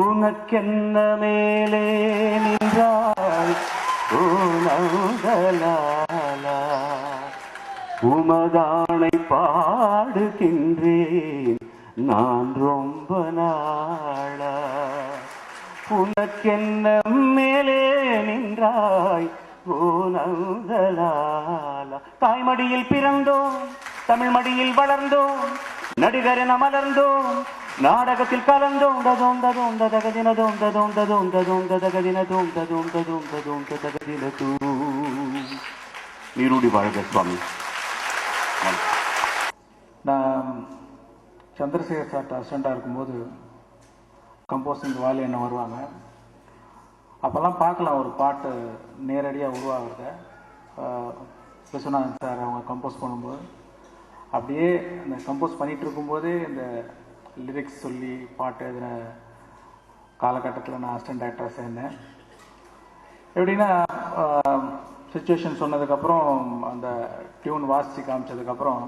உனக்கென்ன மேலே நின்றாய் நந்தலாலா, உமதானை பாடுகின்றேன் நான் ரொம்ப நாளா. உனக்கென்ன மேலே நின்றாய் நந்தலாலா. தாய்மடியில் பிறந்தோம், தமிழ் மடியில் வளர்ந்தோம், நடிகரென மலர்ந்தோம், நாடகத்தில் கலந்தோம். ததோம் ததோம் ததகதினதோம் ததோம் ததோம் ததோம் ததகதினதோம் ததோம் ததோம் ததோம் ததகதினதூ. நீரூடி வாழ்க சுவாமி. நான் சந்திரசேகர் சார்ட்ட அசிஸ்டண்டாக இருக்கும்போது கம்போசிங் வாலி என்ன வருவாங்க. அப்போல்லாம் பார்க்கலாம் ஒரு பாட்டு நேரடியாக உருவாகிறத. விஸ்வநாதன் சார் அவங்க கம்போஸ் பண்ணும்போது அப்படியே அந்த கம்போஸ் பண்ணிகிட்டு இருக்கும்போதே இந்த லிரிக்ஸ் சொல்லி பாட்டு எழுதின காலகட்டத்தில் நான் அசிஸ்டன்ட் டைரக்டராக சேர்ந்தேன். எப்படின்னா சுச்சுவேஷன் சொன்னதுக்கப்புறம் அந்த டியூன் வாசித்து காமிச்சதுக்கப்புறம்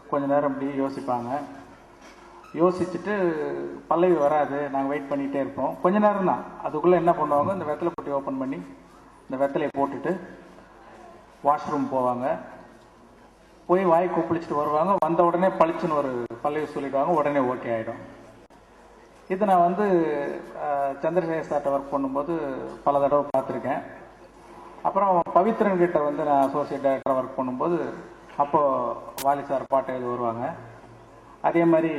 கொஞ்சம் நேரம் அப்படி யோசிப்பாங்க. யோசிச்சுட்டு பல்லவி வராது, நாங்கள் வெயிட் பண்ணிகிட்டே இருப்போம். கொஞ்ச நேரம் தான். அதுக்குள்ளே என்ன பண்ணுவாங்க, இந்த வெத்தலை பொட்டி ஓப்பன் பண்ணி இந்த வெத்தலையை போட்டுட்டு வாஷ்ரூம் போவாங்க. போய் வாய் கொப்பளிச்சுட்டு வருவாங்க. வந்த உடனே பளிச்சுன்னு ஒரு பல்லவி சொல்லிடுவாங்க. உடனே ஓகே ஆகிடும். இது நான் வந்து சந்திரசேகர் சார்ட்ட ஒர்க் பண்ணும்போது பல தடவை பார்த்துருக்கேன். அப்புறம் பவித்ரன் கிட்ட வந்து நான் அசோசியேட் டைரக்டராக ஒர்க் பண்ணும்போது அப்போது வாலி சார் பாட்டு எழுதி வருவாங்க. அதே மாதிரி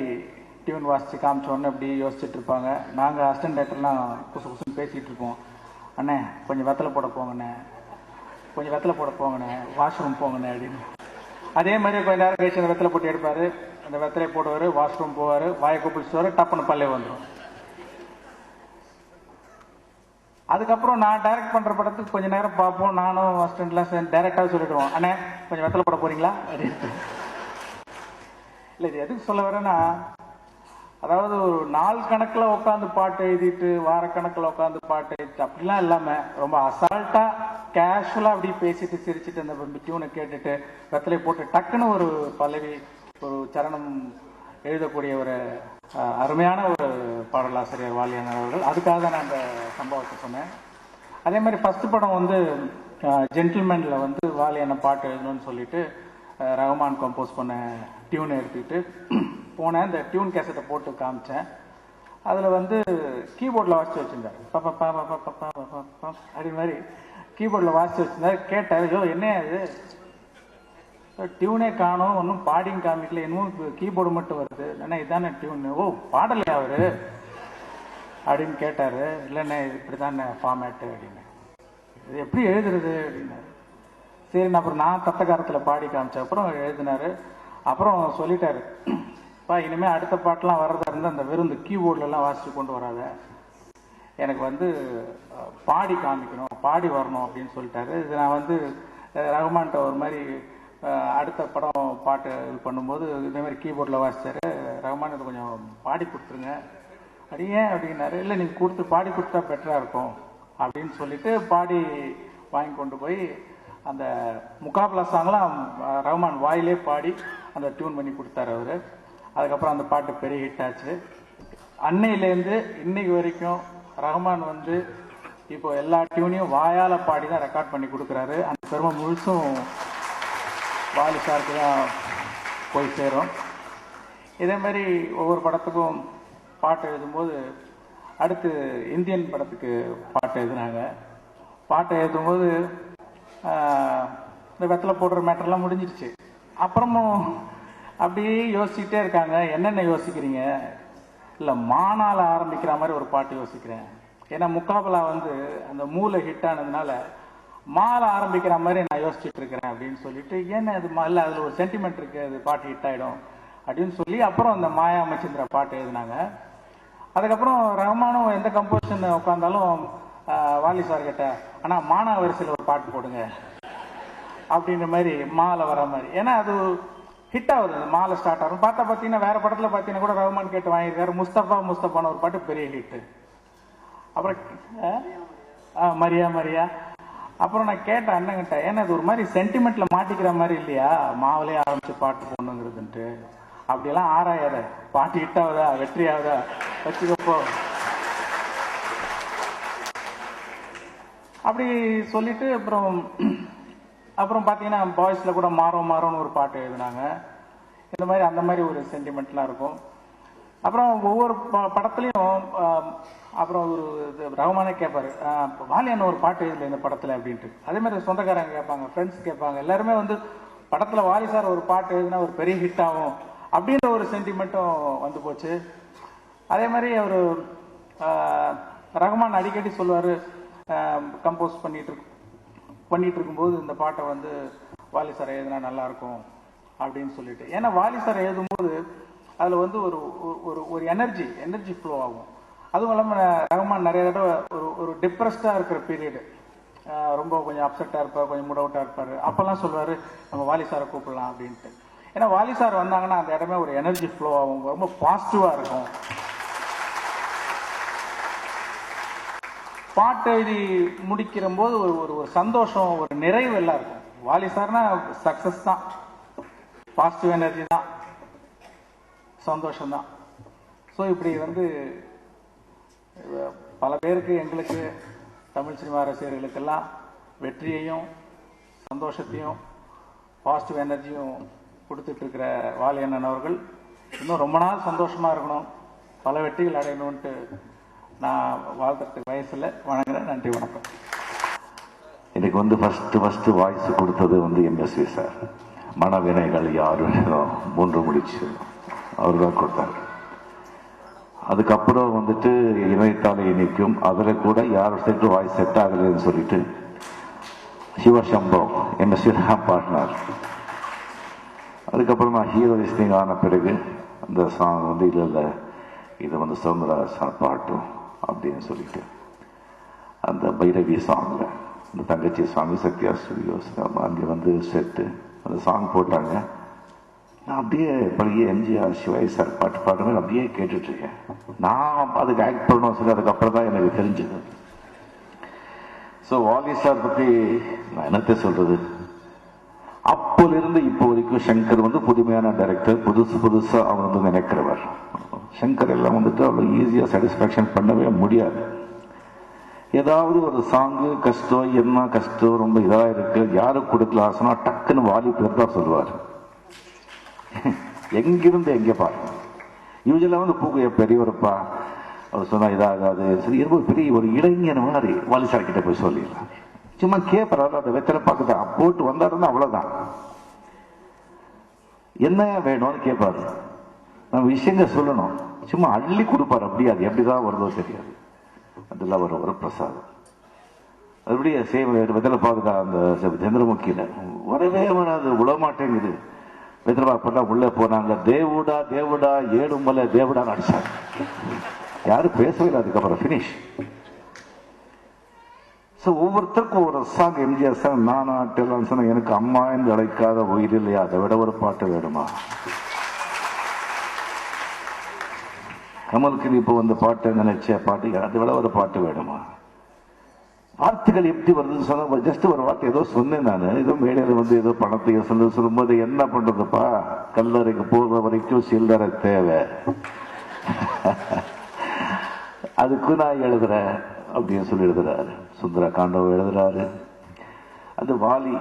டியூன் வாசித்து காமிச்ச உடனே அப்படி யோசிச்சுட்டு இருப்பாங்க. நாங்கள் அசிஸ்டன்ட் டைரக்டர்லாம் குசு குசுன்னு பேசிகிட்டு இருப்போம். அண்ணே கொஞ்சம் வெத்தலை போட போங்கண்ணே, கொஞ்சம் வெத்தலை போட போங்கண்ணே, வாஷ்ரூம் போங்கண்ணே அப்படின்னு. அதே மாதிரி கொஞ்சம் நேரம் கழிச்சு அந்த வெத்தலை போட்டு எடுப்பார். அந்த வெத்தலையை போடுவார், வாஷ்ரூம் போவார், வாயை கூப்பிடுச்சுவார், டப்புன்னு பல்லே வந்துடும். அதுக்கப்புறம் நான் டைரக்ட் பண்ணுற படத்துக்கு கொஞ்சம் நேரம் பார்ப்போம். நானும் அசிஸ்டண்ட்லாம் சேர்ந்து டைரக்டாக சொல்லிவிடுவோம், அண்ணே கொஞ்சம் வெத்தலை போட போகிறீங்களா அப்படின்னு. இல்லை, இது எதுக்கு சொல்ல வரேன்னா, அதாவது ஒரு நாள் கணக்கில் உட்காந்து பாட்டு எழுதிட்டு வாரக்கணக்கில் உட்காந்து பாட்டு எழுதிட்டு அப்படிலாம் இல்லாமல் ரொம்ப அசால்ட்டாக கேஷுவலாக அப்படி பேசிட்டு சிரிச்சுட்டு அந்த டியூனை கேட்டுட்டு வெத்தலை போட்டு டக்குன்னு ஒரு பல்லவி ஒரு சரணம் எழுதக்கூடிய ஒரு அருமையான ஒரு பாடலாசிரியர் வாலியான அவர்கள். அதுக்காக தான் நான் அந்த சம்பவத்தை சொன்னேன். அதே மாதிரி ஃபஸ்ட்டு படம் வந்து ஜென்டில்மேனில் வந்து வாலியான பாட்டு எழுதணும்னு சொல்லிட்டு ரஹ்மான் கம்போஸ் பண்ண டியூனை எடுத்துக்கிட்டு போனேன். இந்த டியூன் கேசட்டை போட்டு காமிச்சேன். அதில் வந்து கீபோர்டில் வாசித்து வச்சுருந்தார். அப்படி மாதிரி கீபோர்டில் வாசித்து வச்சுருந்தார். கேட்டார், ஐயோ என்ன அது டியூனே காணும், ஒன்றும் பாடியும் காமிக்கல, இன்னும் கீபோர்டு மட்டும் வருது, ஏன்னா இதானே டியூனு, ஓ பாடலையா அவர் அப்படின்னு கேட்டார். இல்லைண்ணே இப்படி தானே ஃபார்மேட்டு அப்படின்னு. இது எப்படி எழுதுறது அப்படின்னாரு. சரி, அப்புறம் நான் தத்தகாரத்தில் பாடி காமிச்ச அப்புறம் எழுதினார். அப்புறம் சொல்லிட்டாரு, இனிமேல் அடுத்த பாட்டெலாம் வர்றதா இருந்தால் அந்த வெறும் இந்த கீபோர்ட்லலாம் வாசித்து கொண்டு வராத, எனக்கு வந்து பாடி காமிக்கணும், பாடி வரணும் அப்படின்னு சொல்லிட்டாரு. இது நான் வந்து ரஹ்மான்கிட்ட ஒரு மாதிரி அடுத்த படம் பாட்டு இது பண்ணும்போது இதே மாதிரி கீபோர்டில் வாசித்தார். ரஹ்மான் இது கொஞ்சம் பாடி கொடுத்துருங்க. அது ஏன் அப்படின்னாரு. இல்லை நீங்கள் கொடுத்து பாடி கொடுத்தா பெட்டராக இருக்கும் அப்படின்னு சொல்லிட்டு பாடி வாங்கி கொண்டு போய் அந்த முகாபலா சாங்லாம் ரஹ்மான் வாயிலே பாடி அந்த டியூன் பண்ணி கொடுத்தாரு அவர். அதுக்கப்புறம் அந்த பாட்டு பெரிய ஹிட் ஆச்சு. அன்னையிலேருந்து இன்னைக்கு வரைக்கும் ரஹ்மான் வந்து இப்போ எல்லா டியூனையும் வாயால் பாடி தான் ரெக்கார்ட் பண்ணி கொடுக்குறாரு. அந்த பெருமை முழுசும் வாலி சாருக்கு தான் போய் சேரும். இதே மாதிரி ஒவ்வொரு படத்துக்கும் பாட்டு எழுதும்போது அடுத்து இந்தியன் படத்துக்கு பாட்டு எழுதுனாங்க. பாட்டு எழுதும்போது இந்த வெத்தலை போடுற மேட்டர்லாம் முடிஞ்சிருச்சு. அப்புறமும் அப்படியே யோசிச்சுட்டே இருக்காங்க. என்னென்ன யோசிக்கிறீங்க? இல்லை, மானால ஆரம்பிக்கிற மாதிரி ஒரு பாட்டு யோசிக்கிறேன். ஏன்னா முகாபலா வந்து அந்த மூளை ஹிட் ஆனதுனால மாலை ஆரம்பிக்கிற மாதிரி நான் யோசிச்சுட்டு இருக்கிறேன் அப்படின்னு சொல்லிட்டு, ஏன்னா அது இல்லை அதில் ஒரு சென்டிமெண்ட் இருக்குது, அது பாட்டு ஹிட் ஆகிடும் அப்படின்னு சொல்லி அப்புறம் அந்த மாயா மச்சிந்திரா பாட்டு எழுதினாங்க. அதுக்கப்புறம் ரஹ்மானும் எந்த கம்போசிஷன் உட்காந்தாலும் வாலி சார் கிட்ட, ஆனால் மானா வரிசையில் ஒரு பாட்டு போடுங்க அப்படின்ற மாதிரி மாலை வர மாதிரி. ஏன்னா அது ஹிட் ஆகுது, அந்த மாலை ஸ்டார்ட் ஆகும். பார்த்தீங்கன்னா வேற படத்தில் பார்த்தீங்கன்னா கூட ரஹ்மான் கேட்டு வாங்கியிருக்காரு. முஸ்தபான ஒரு பாட்டு பெரிய ஹிட்டு. அப்புறம் மரியா மரியா. அப்புறம் நான் கேட்டேன் அண்ணங்கிட்ட, ஏன்னா இது ஒரு மாதிரி சென்டிமெண்ட்ல மாட்டிக்கிற மாதிரி இல்லையா, மாவிலே ஆரம்பிச்சு பாட்டு போடணுங்கிறதுன்ட்டு. அப்படியெல்லாம் ஆராயாத, பாட்டு ஹிட் ஆகுதா வெற்றி ஆகுதா வச்சுக்கப்போ அப்படி சொல்லிட்டு அப்புறம் பார்த்தீங்கன்னா பாய்ஸில் கூட மாறோம்னு ஒரு பாட்டு எழுதினாங்க. இந்த மாதிரி அந்த மாதிரி ஒரு சென்டிமெண்ட்லாம் இருக்கும். அப்புறம் ஒவ்வொரு படத்துலையும் அப்புறம் ஒரு ரகுமானே கேட்பாரு, வாலியான ஒரு பாட்டு எழுதல இந்த படத்தில் அப்படின்ட்டு. அதே மாதிரி சொந்தக்காரங்க கேட்பாங்க, ஃப்ரெண்ட்ஸ் கேட்பாங்க. எல்லாருமே வந்து படத்தில் வாலி சார் ஒரு பாட்டு எழுதினா ஒரு பெரிய ஹிட் ஆகும் அப்படின்ற ஒரு சென்டிமெண்ட்டும் வந்து போச்சு. அதே மாதிரி அவர் ரகுமான் அடிக்கடி சொல்லுவார், கம்போஸ் பண்ணிட்டு இருக்கும்போது இந்த பாட்டை வந்து வாலி சார் எழுதினா நல்லாயிருக்கும் அப்படின்னு சொல்லிட்டு. ஏன்னா வாலி சார் எழுதும்போது அதில் வந்து ஒரு எனர்ஜி ஃப்ளோ ஆகும். அதுவும் இல்லாமல் ரகுமான் நிறைய தடவை ஒரு டிப்ரெஸ்டாக இருக்கிற பீரியடு, ரொம்ப கொஞ்சம் அப்செட்டாக இருப்பார், கொஞ்சம் மூட் அவுட்டாக இருப்பார். அப்போல்லாம் சொல்லுவார் நம்ம வாலி சாரை கூப்பிடலாம் அப்படின்ட்டு. ஏன்னா வாலி சார் வந்தாங்கன்னா அந்த இடமே ஒரு எனர்ஜி ஃப்ளோ ஆகும், ரொம்ப பாசிட்டிவாக இருக்கும். பாட்டு எழுதி முடிக்கிற போது ஒரு சந்தோஷம், ஒரு நிறைவு எல்லாம் இருக்கும். வாலி சார்னா சக்சஸ் தான், பாசிட்டிவ் எனர்ஜி தான், சந்தோஷம் தான். ஸோ இப்படி வந்து பல பேருக்கு, எங்களுக்கு, தமிழ் சினிமா ரசிகர்களுக்கெல்லாம் வெற்றியையும் சந்தோஷத்தையும் பாசிட்டிவ் எனர்ஜியும் கொடுத்துட்டு இருக்கிற வாலி அண்ணன் அவர்கள் இன்னும் ரொம்ப நாள் சந்தோஷமா இருக்கணும், பல வெற்றிகள் அடையணும்ட்டு நான் வாழ்த்துறதுக்கு வயசுல வணங்குறேன். நன்றி, வணக்கம். எனக்கு வந்து ஃபர்ஸ்ட் வாய்ஸ் கொடுத்தது வந்து எம்எஸ்வி சார். மனவினைகள் யாரும் 3 முடிச்சு அவர் தான் கொடுத்தார். அதுக்கப்புறம் வந்துட்டு இணையத்தாலே இணைக்கும், அதில் கூட யார் செட்டு வாய்ஸ் செட் ஆகலைன்னு சொல்லிட்டு சிவசம்பவம் எம்எஸ்வி தான் பார்ட்னர். அதுக்கப்புறம் நான் ஹீரோ லிஸ்டிங் ஆன பிறகு அந்த சாங் வந்து இல்லை இது வந்து சவுந்தரராஜன் பாட்டும் அப்படின்னு சொல்லிட்டு அந்த பைரவி சாங்ல இந்த தங்கச்சி சாமி சத்யா ஸ்டுடியோஸ் அங்கே வந்து செட்டு அந்த சாங் போட்டாங்க. நான் அப்படியே பழைய எம்ஜிஆர் சிவாஜி சார் பாட்டு பாடுறது அப்படியே கேட்டுட்டு இருக்கேன். நான் அதுக்கு ஆக்ட் பண்ணணும் சொல்லி அதுக்கப்புறம் தான் எனக்கு தெரிஞ்சது. ஸோ வாலி சார் பற்றி நான் என்னத்தை சொல்றது, அப்போலிருந்து இப்போ வரைக்கும் சங்கர் வந்து புதுமையான டைரக்டர், புதுசா அவர் வந்து நினைக்கிறவர். சங்கர் எல்லாம் வந்துட்டு அவ்வளோ ஈஸியாக சாட்டிஸ்ஃபேக்ஷன் பண்ணவே முடியாது. ஏதாவது ஒரு சாங்கு கஷ்டம், என்ன கஷ்டம் ரொம்ப இதாக இருக்கு, யாருக்கு கொடுக்கலாம் சொன்னா டக்குன்னு வாலி பேர் தான் சொல்லுவார். எங்கிருந்து எங்கே பாருங்க. யூஸ்வலாக வந்து பூக்கு பெரியவரப்பா அவர் சொன்னா இதாகாது சரி, ரொம்ப பெரிய ஒரு இளைஞன் மாதிரி வாலி சார் கிட்ட போய் சொல்லிடலாம். சும்மா கேட்பறாரு, அதை வெத்தலை பார்க்குதான் போட்டு வந்தாருன்னா அவ்வளோதான். என்ன வேணும்னு கேட்பாரு, நம்ம விஷயங்கள் சொல்லணும், சும்மா அள்ளி கொடுப்பாரு. அப்படியே அது எப்படிதான் வருதோ தெரியாது. அதெல்லாம் ஒரு பிரசாதம். அப்படியே சேவ் வெத்தலை பார்க்குதா அந்த சந்திரமுகியில வரவே வராது, விழமாட்டேங்குது. வெத்தலை பார்ப்பா உள்ளே போனாங்க, தேவுடா தேவுடா ஏழுமலை தேவுடான்னு அடிச்சாங்க. யாரும் பேசவே இல்லை. அதுக்கப்புறம் ஃபினிஷ். ஸோ ஒவ்வொருத்தருக்கும் ஒரு சாங் எம்ஜிஆர் சாங் நானாட்டெல்லாம் சொன்ன எனக்கு அம்மா என்று அழைக்காத உயிர் இல்லையா, அதை விட ஒரு பாட்டு வேணுமா? கமலுக்கு இப்போ வந்த பாட்டு நினைச்ச பாட்டு, அதை விட ஒரு பாட்டு வேணுமா? வார்த்தைகள் எப்படி வருதுன்னு சொன்னா ஜஸ்ட் ஒரு வார்த்தை ஏதோ சொன்னேன் நான். ஏதோ மேடையில் வந்து ஏதோ பணத்தையோ சொல்லும்போது என்ன பண்றதுப்பா, கல்லறைக்கு போகிற வரைக்கும் சில்லறை தேவை, அதுக்கு நான் எழுதுறேன் அப்படின்னு சொல்லி எழுதுறாரு. சுந்தர காண்டவ எழுதுறாரு. அது வாலி,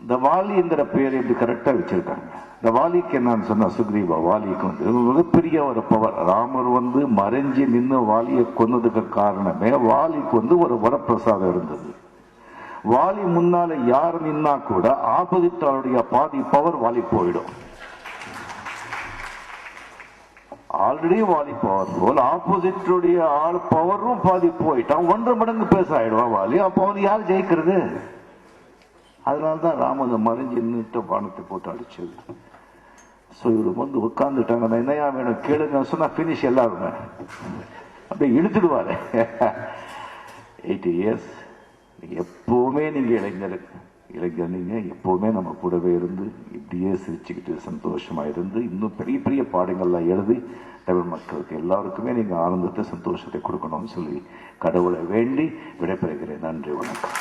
இந்த வாலிங்கிற பேர் எப்படி கரெக்டா வச்சிருக்காங்க. இந்த வாலிக்கு என்னன்னு சொன்னா சுக்ரீவா, வாலிக்கு வந்து மிகப்பெரிய ஒரு பவர். ராமர் வந்து மறைஞ்சி நின்று வாலியை கொன்னதுக்கு காரணமே வாலிக்கு வந்து ஒரு வரப்பிரசாதம் இருந்தது. வாலி முன்னால யார் நின்னா கூட ஆப்போசிட் அவருடைய பாதி பவர் வாலி போயிடும். ஆல்ரெடி வாலி பவர்ஃபுல், ஆப்போசிட்டுடைய ஆள் பவரும் பாதி போயிட்டான், 1.5 மடங்கு பேச ஆயிடுவான் வாலி. அப்போ வந்து யார் ஜெயிக்கிறது? அதனால்தான் ராமன் மறைஞ்சு நின்றுட்டு பானத்தை போட்டு அடிச்சது. ஸோ இவர் வந்து உட்கார்ந்துட்டாங்க, நான் என்னையா வேணும் கேளுங்க சொன்னா பினிஷ் எல்லாருமே அப்படியே இழுத்துடுவாரு. 80 years எப்பவுமே நீங்க இளைஞர் நீங்க எப்பவுமே நம்ம கூடவே இருந்து இப்படியே சிரிச்சுக்கிட்டு சந்தோஷமா இருந்து இன்னும் பெரிய பெரிய பாடங்கள்லாம் எழுதி தமிழ் மக்களுக்கு எல்லாருக்குமே நீங்க ஆனந்தத்தை சந்தோஷத்தை கொடுக்கணும்னு சொல்லி கடவுளை வேண்டி விடைபெறுகிறேன். நன்றி, வணக்கம்.